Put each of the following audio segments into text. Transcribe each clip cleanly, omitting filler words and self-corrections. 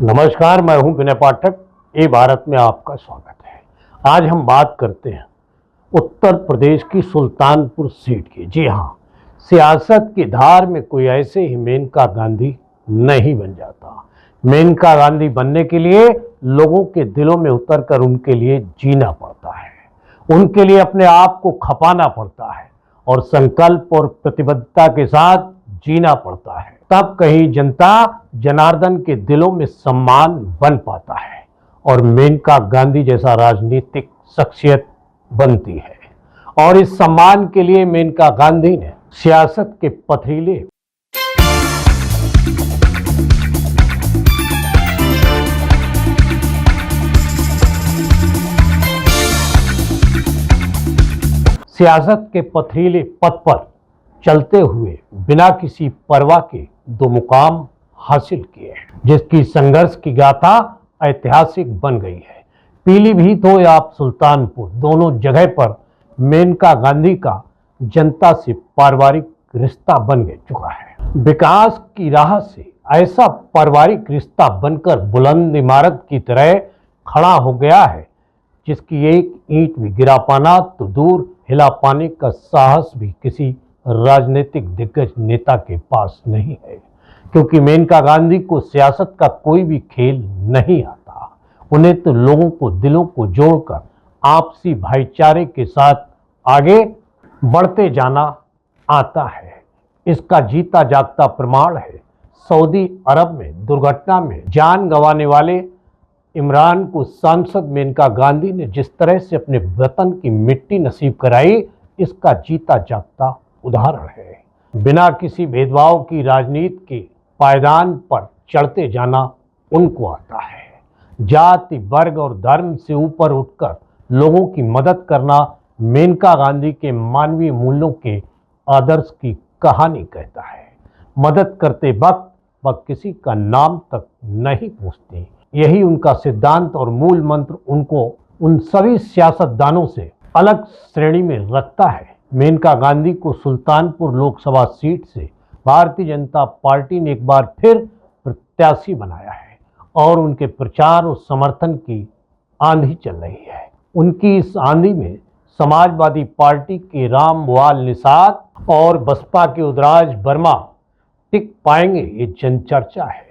नमस्कार, मैं हूं विनय पाठक। ए भारत में आपका स्वागत है। आज हम बात करते हैं उत्तर प्रदेश की सुल्तानपुर सीट की। जी हाँ, सियासत की धार में कोई ऐसे ही मेनका गांधी नहीं बन जाता। मेनका गांधी बनने के लिए लोगों के दिलों में उतरकर उनके लिए जीना पड़ता है, उनके लिए अपने आप को खपाना पड़ता है और संकल्प और प्रतिबद्धता के साथ जीना पड़ता है। तब कहीं जनता जनार्दन के दिलों में सम्मान बन पाता है और मेनका गांधी जैसा राजनीतिक शख्सियत बनती है। और इस सम्मान के लिए मेनका गांधी ने सियासत के पथरीले पथ पर चलते हुए बिना किसी परवाह के दो मुकाम हासिल किए, जिसकी संघर्ष की गाथा ऐतिहासिक बन गई है। पीलीभीत हो या सुल्तानपुर, दोनों जगह पर मेनका गांधी का जनता से पारिवारिक रिश्ता बन चुका है। विकास की राह से ऐसा पारिवारिक रिश्ता बनकर बुलंद इमारत की तरह खड़ा हो गया है, जिसकी एक ईंट भी गिरा पाना तो दूर हिला पाने का साहस भी किसी राजनीतिक दिग्गज नेता के पास नहीं है, क्योंकि मेनका गांधी को सियासत का कोई भी खेल नहीं आता। उन्हें तो लोगों को दिलों को जोड़कर आपसी भाईचारे के साथ आगे बढ़ते जाना आता है। इसका जीता जागता प्रमाण है सऊदी अरब में दुर्घटना में जान गंवाने वाले इमरान को सांसद मेनका गांधी ने जिस तरह से अपने वतन की मिट्टी नसीब कराई, इसका जीता जागता उदाहरण है। बिना किसी भेदभाव की राजनीति के पायदान पर चढ़ते जाना उनको आता है। जाति, वर्ग और धर्म से ऊपर उठकर लोगों की मदद करना मेनका गांधी के मानवीय मूल्यों के आदर्श की कहानी कहता है। मदद करते वक्त वह किसी का नाम तक नहीं पूछते। यही उनका सिद्धांत और मूल मंत्र उनको उन सभी सियासतदानों से अलग श्रेणी में रखता है। मेनका गांधी को सुल्तानपुर लोकसभा सीट से भारतीय जनता पार्टी ने एक बार फिर प्रत्याशी बनाया है और उनके प्रचार और समर्थन की आंधी चल रही है। उनकी इस आंधी में समाजवादी पार्टी के रामभुआल निषाद और बसपा के उदयराज वर्मा टिक पाएंगे, ये जनचर्चा है।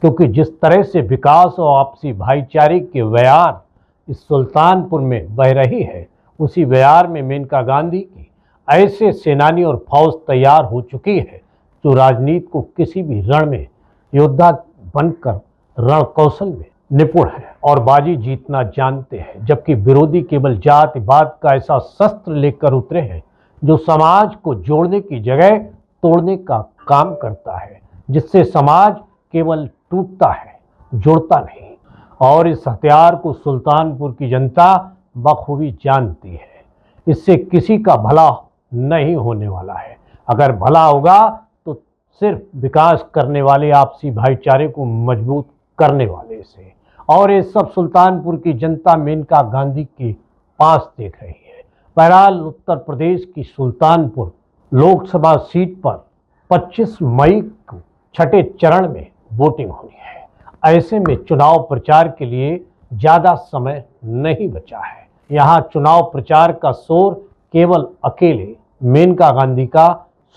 क्योंकि जिस तरह से विकास और आपसी भाईचारे के बयार इस सुल्तानपुर में बह रही है, उसी बयार में मेनका गांधी की ऐसे सेनानी और फौज तैयार हो चुकी है जो राजनीति को किसी भी रण में योद्धा बनकर रण कौशल में निपुण है और बाजी जीतना जानते हैं, जबकि विरोधी केवल जातिवाद का ऐसा शस्त्र लेकर उतरे हैं जो समाज को जोड़ने की जगह तोड़ने का काम करता है, जिससे समाज केवल टूटता है, जुड़ता नहीं। और इस हथियार को सुल्तानपुर की जनता बखूबी जानती है। इससे किसी का भला नहीं होने वाला है। अगर भला होगा तो सिर्फ विकास करने वाले, आपसी भाईचारे को मजबूत करने वाले से। और ये सब सुल्तानपुर की जनता मेनका गांधी के पास देख रही है। बहरहाल उत्तर प्रदेश की सुल्तानपुर लोकसभा सीट पर 25 मई को छठे चरण में वोटिंग होनी है। ऐसे में चुनाव प्रचार के लिए ज्यादा समय नहीं बचा है। यहाँ चुनाव प्रचार का शोर केवल अकेले मेनका गांधी का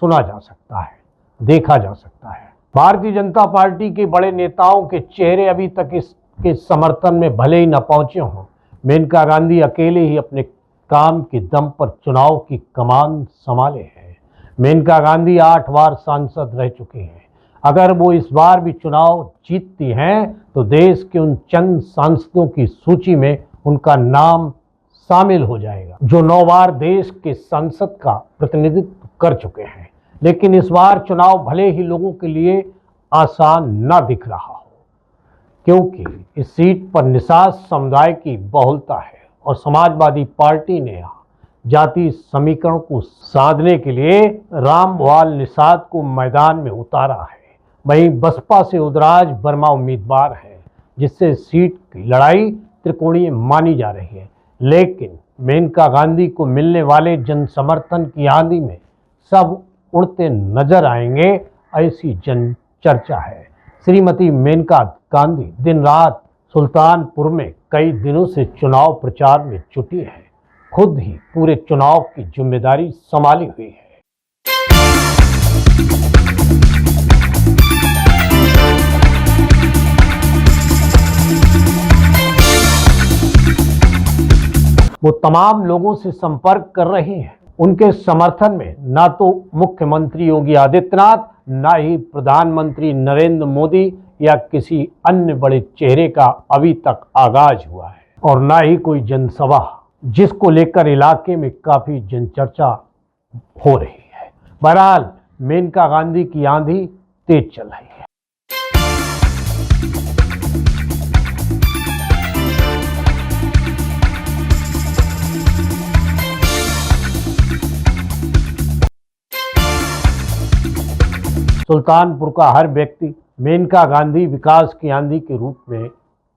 सुना जा सकता है, देखा जा सकता है। भारतीय जनता पार्टी के बड़े नेताओं के चेहरे अभी तक इसके समर्थन में भले ही न पहुंचे हों, मेनका गांधी अकेले ही अपने काम के दम पर चुनाव की कमान संभाले हैं। मेनका गांधी 8 बार सांसद रह चुकी हैं। अगर वो इस बार भी चुनाव जीतती हैं तो देश के उन चंद सांसदों की सूची में उनका नाम शामिल हो जाएगा जो 9 बार देश के संसद का प्रतिनिधित्व कर चुके हैं। लेकिन इस बार चुनाव भले ही लोगों के लिए आसान न दिख रहा हो, क्योंकि इस सीट पर निषाद समुदाय की बहुलता है और समाजवादी पार्टी ने यहाँ जाति समीकरण को साधने के लिए रामभुआल निषाद को मैदान में उतारा है। वहीं बसपा से उदयराज वर्मा उम्मीदवार है, जिससे सीट की लड़ाई त्रिकोणीय मानी जा रही है। लेकिन मेनका गांधी को मिलने वाले जन समर्थन की आंधी में सब उड़ते नजर आएंगे, ऐसी जन चर्चा है। श्रीमती मेनका गांधी दिन रात सुल्तानपुर में कई दिनों से चुनाव प्रचार में जुटी है। खुद ही पूरे चुनाव की जिम्मेदारी संभाली हुई है। वो तमाम लोगों से संपर्क कर रही हैं। उनके समर्थन में ना तो मुख्यमंत्री योगी आदित्यनाथ, ना ही प्रधानमंत्री नरेंद्र मोदी या किसी अन्य बड़े चेहरे का अभी तक आगाज हुआ है, और ना ही कोई जनसभा, जिसको लेकर इलाके में काफी जनचर्चा हो रही है। बहरहाल मेनका गांधी की आंधी तेज चल रही है। सुल्तानपुर का हर व्यक्ति मेनका गांधी विकास की आंधी के रूप में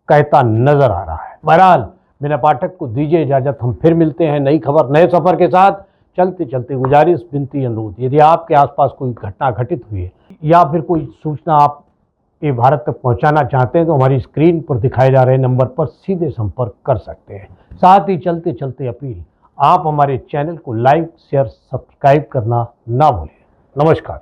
कहता नजर आ रहा है। बहरहाल मेरा पाठक को दीजिए इजाजत। हम फिर मिलते हैं नई खबर, नए सफर के साथ। चलते चलते गुजारिश, विनती, अनुरोध, यदि आपके आसपास कोई घटना घटित हुई है या फिर कोई सूचना आप ये भारत तक पहुंचाना चाहते हैं तो हमारी स्क्रीन पर दिखाए जा रहे नंबर पर सीधे संपर्क कर सकते हैं। साथ ही चलते चलते अपील, आप हमारे चैनल को लाइक, शेयर, सब्सक्राइब करना ना भूलें। नमस्कार।